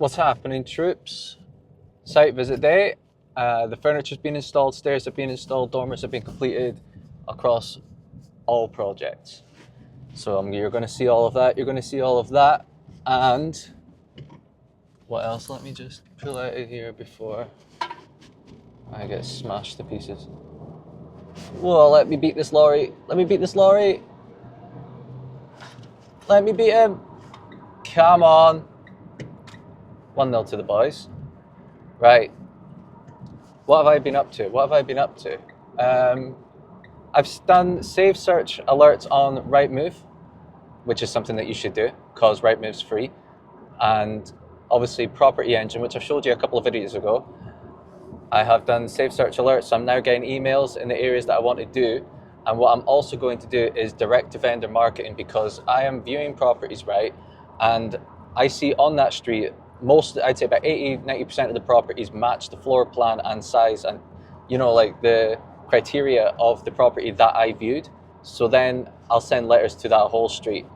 What's happening, troops? Site visit day. The furniture's been installed, stairs have been installed, dormers have been completed across all projects. So you're going to see all of that. You're going to see all of that. And what else? Let me just pull out of here before I get smashed to pieces. Whoa, let me beat this lorry. Let me beat this lorry. Let me beat him. Come on. 1-0 to the boys. Right. What have I been up to? I've done save search alerts on Rightmove, which is something that you should do because Rightmove's free. And obviously Property Engine, which I showed you a couple of videos ago. I have done save search alerts, so I'm now getting emails in the areas that I want to do. And what I'm also going to do is direct to vendor marketing, because I am viewing properties, right? And I see on that street, I'd say about 80-90% of the properties match the floor plan and size and, like the criteria of the property that I viewed. So then I'll send letters to that whole street,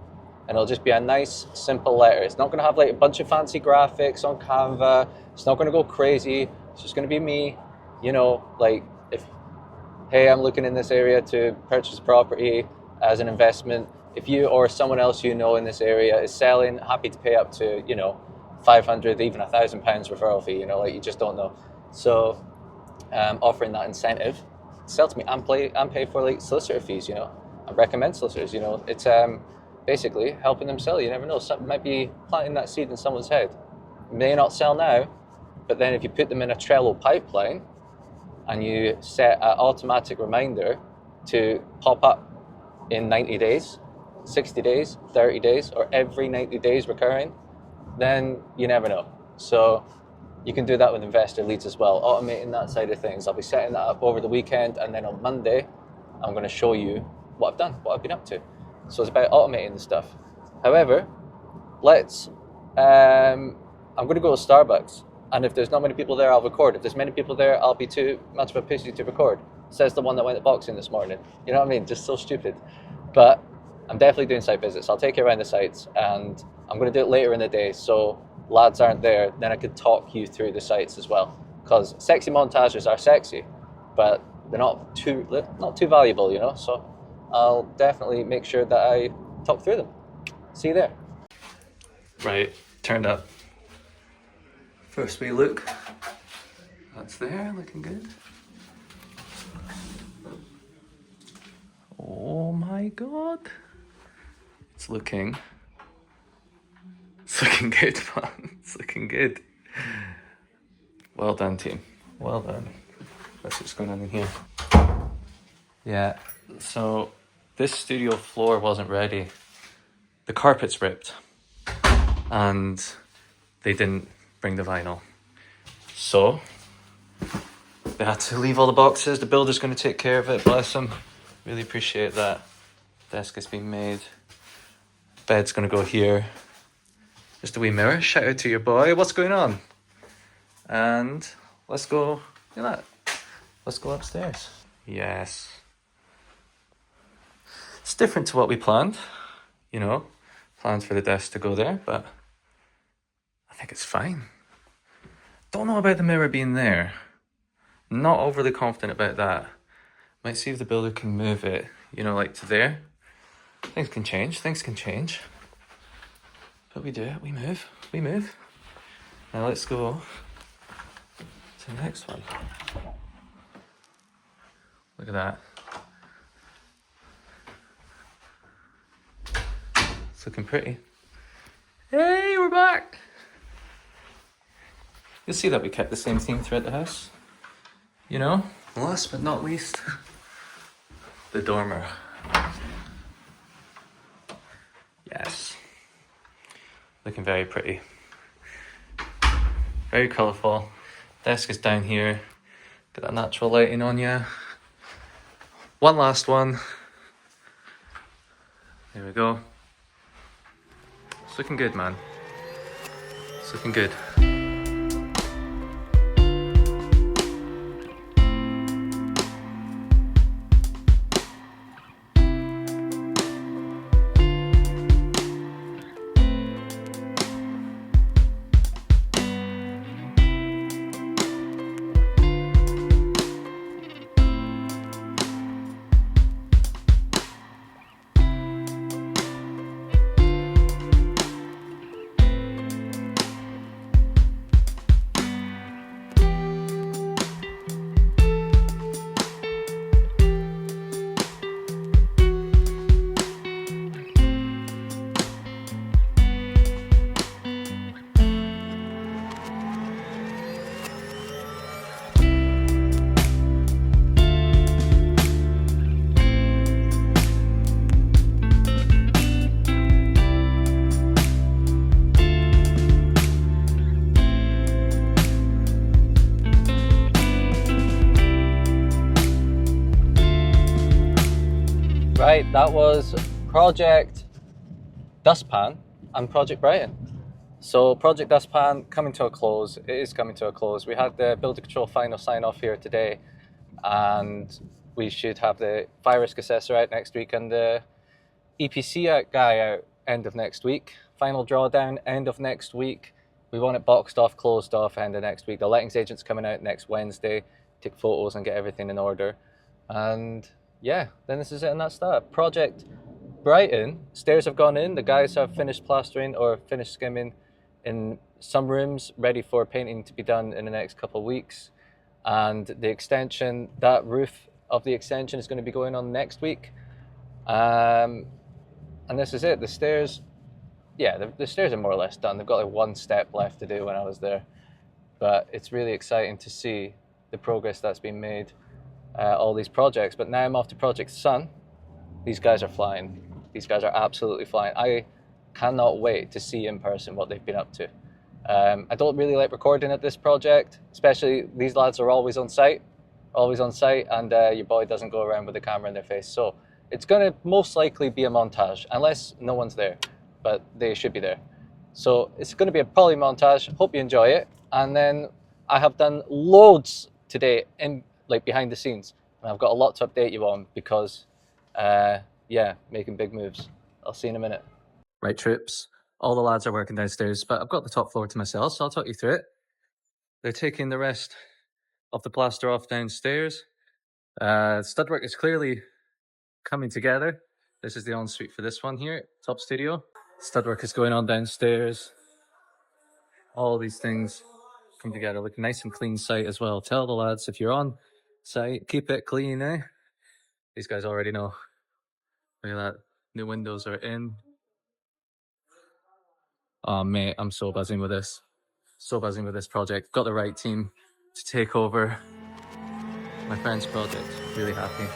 and it'll just be a nice, simple letter. It's not going to have like a bunch of fancy graphics on Canva. It's not going to go crazy. It's just going to be me, hey, I'm looking in this area to purchase property as an investment. If you or someone else in this area is selling, happy to pay up to, 500, even £1,000 referral fee, you just don't know. So offering that incentive, sell to me and pay for solicitor fees, and recommend solicitors, it's basically helping them sell. You never know, something might be planting that seed in someone's head. May not sell now, but then if you put them in a Trello pipeline and you set an automatic reminder to pop up in 90 days, 60 days, 30 days, or every 90 days recurring, then you never know. So you can do that with investor leads as well, automating that side of things. I'll be setting that up over the weekend, and then on Monday, I'm going to show you what I've done, what I've been up to. So it's about automating the stuff. However, I'm going to go to Starbucks, and if there's not many people there, I'll record. If there's many people there, I'll be too much of a pussy to record. Says the one that went to boxing this morning. You know what I mean? Just so stupid. But I'm definitely doing site visits. I'll take you around the sites, and I'm going to do it later in the day, so lads aren't there, then I could talk you through the sites as well. Because sexy montages are sexy, but they're not too valuable, so I'll definitely make sure that I talk through them. See you there. Right, turned up. First we look. That's there, looking good. Oh my god. It's looking good, man. It's looking good. Well done, team. Well done. That's what's going on in here. Yeah, so this studio floor wasn't ready. The carpet's ripped, and they didn't bring the vinyl. So they had to leave all the boxes. The builder's going to take care of it, bless him. Really appreciate that. Desk has been made. Bed's going to go here. Just a wee mirror. Shout out to your boy. What's going on? And let's go. Look at that. Let's go upstairs. Yes. It's different to what we planned. Planned for the desk to go there, but I think it's fine. Don't know about the mirror being there. Not overly confident about that. Might see if the builder can move it, to there. Things can change. But we do it, we move. Now let's go to the next one. Look at that. It's looking pretty. Hey, we're back! You'll see that we kept the same theme throughout the house. Last but not least, the dormer. Yes. Looking very pretty. Very colourful. Desk is down here. Get that natural lighting on you. One last one. There we go. It's looking good, man. It's looking good. Right, that was Project Dustpan and Project Brighton. So Project Dustpan coming to a close. It is coming to a close. We had the builder control final sign off here today, and we should have the fire risk assessor out next week and the EPC guy out end of next week. Final drawdown end of next week. We want it boxed off, closed off end of next week. The lettings agent's coming out next Wednesday, take photos and get everything in order. And yeah, then this is it and that's that. Project Brighton, stairs have gone in. The guys have finished plastering or finished skimming in some rooms, ready for painting to be done in the next couple of weeks. And the extension, that roof of the extension is going to be going on next week. And this is it. The stairs, yeah, the stairs are more or less done. They've got like one step left to do when I was there. But it's really exciting to see the progress that's been made, all these projects. But now I'm off to Project Sun. These guys are flying. These guys are absolutely flying. I cannot wait to see in person what they've been up to. I don't really like recording at this project, especially these lads are always on site, and your boy doesn't go around with the camera in their face. So it's going to most likely be a montage, unless no one's there, but they should be there. So it's going to be a probably montage. Hope you enjoy it. And then I have done loads today in like behind the scenes, and I've got a lot to update you on because yeah, making big moves. I'll see you in a minute. Right, troops. All the lads are working downstairs, but I've got the top floor to myself, so I'll talk you through it. They're taking the rest of the plaster off downstairs. Stud work is clearly coming together. This is the ensuite for this one here, top studio. Stud work is going on downstairs. All these things come together. Look, nice and clean site as well. Tell the lads if you're on site, keep it clean, eh? These guys already know. Look at that. New windows are in. Oh, mate, I'm so buzzing with this. So buzzing with this project. Got the right team to take over my friend's project. Really happy.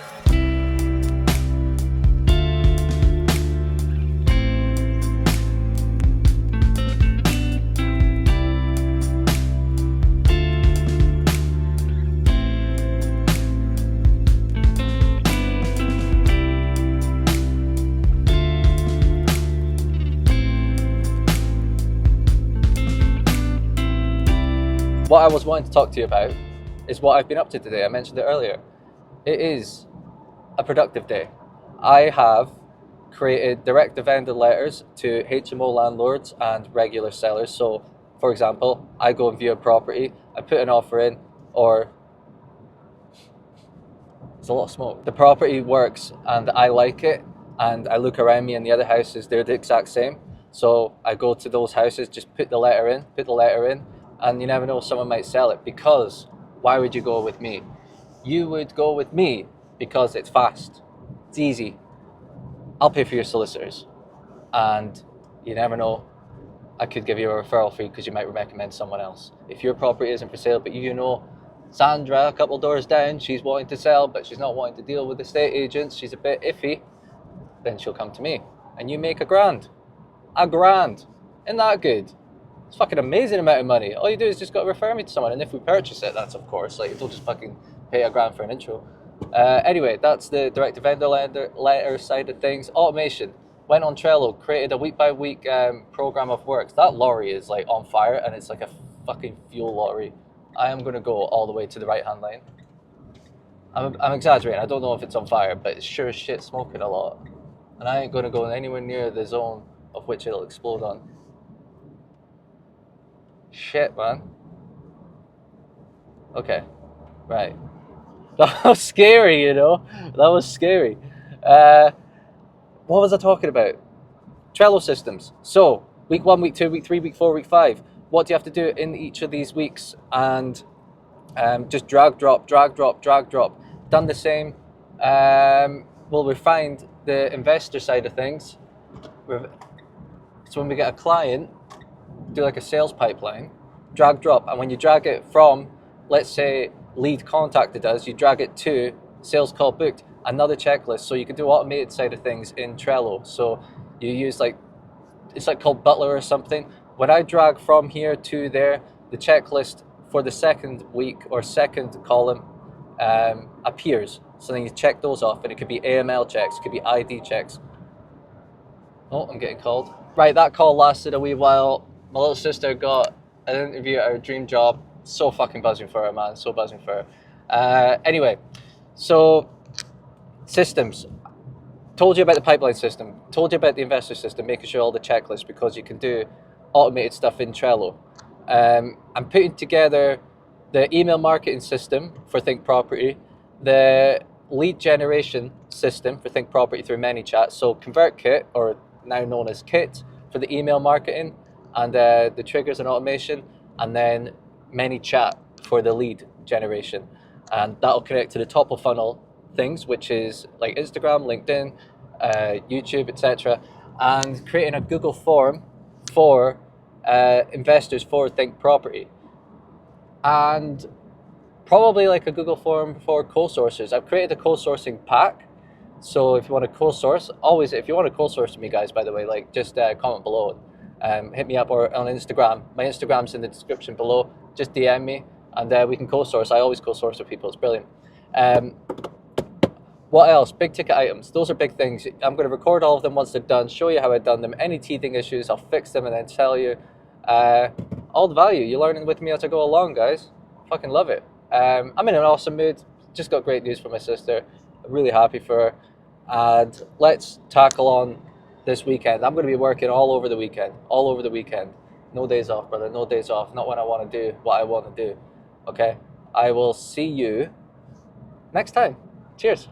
What I was wanting to talk to you about is what I've been up to today. I mentioned it earlier. It is a productive day. I have created direct-to-vendor letters to HMO landlords and regular sellers. So, for example, I go and view a property, I put an offer in, or there's a lot of smoke. The property works and I like it, and I look around me and the other houses, they're the exact same. So I go to those houses, just put the letter in, and you never know, someone might sell it. Because why would you go with me? You would go with me because it's fast, it's easy. I'll pay for your solicitors, and you never know, I could give you a referral fee because you might recommend someone else. If your property isn't for sale, but you know Sandra a couple doors down, she's wanting to sell but she's not wanting to deal with estate agents, she's a bit iffy, then she'll come to me and you make $1,000. Isn't that good? It's fucking amazing amount of money. All you do is just got to refer me to someone, and if we purchase it, that's of course, like, don't just fucking pay $1,000 for an intro. Anyway, that's the direct-to-vendor letter side of things. Automation. Went on Trello, created a week-by-week program of works. That lorry is like on fire, and it's like a fucking fuel lorry. I am going to go all the way to the right-hand lane. I'm exaggerating. I don't know if it's on fire, but it's sure as shit smoking a lot. And I ain't going to go anywhere near the zone of which it'll explode on. Shit, man. Okay, right. That was scary, you know? That was scary. What was I talking about? Trello systems. So, week 1, week 2, week 3, week 4, week 5. What do you have to do in each of these weeks? And just drag, drop. Done the same. We'll refine the investor side of things. So when we get a client, do like a sales pipeline, drag drop, and when you drag it from, let's say, lead contacted us, you drag it to sales call booked, another checklist. So you can do automated side of things in Trello. So you use it's like called Butler or something. When I drag from here to there, the checklist for the second week or second column appears. So then you check those off, and it could be AML checks, it could be ID checks. Oh, I'm getting called. Right, that call lasted a wee while. My little sister got an interview at her dream job. So fucking buzzing for her, man. So buzzing for her. Anyway, so systems. Told you about the pipeline system. Told you about the investor system, making sure all the checklists, because you can do automated stuff in Trello. I'm putting together the email marketing system for Think Property, the lead generation system for Think Property through ManyChat. So ConvertKit, or now known as Kit, for the email marketing and the triggers and automation, and then ManyChat for the lead generation. And that'll connect to the top of funnel things, which is like Instagram, LinkedIn, YouTube, etc., and creating a Google form for investors for Think Property, and probably like a Google form for co-sourcers. I've created a co-sourcing pack, so if you want to co-source, always, if you want to co-source with me, guys, by the way, like, just comment below, hit me up, or on Instagram. My Instagram's in the description below. Just DM me, and we can co-source. I always co-source with people. It's brilliant. What else? Big ticket items. Those are big things. I'm going to record all of them once they're done, show you how I've done them. Any teething issues, I'll fix them and then tell you. All the value. You're learning with me as I go along, guys. Fucking love it. I'm in an awesome mood. Just got great news from my sister. I'm really happy for her. And let's tackle on this weekend. I'm going to be working all over the weekend. All over the weekend. No days off, brother. No days off. Not when I want to do what I want to do. Okay? I will see you next time. Cheers.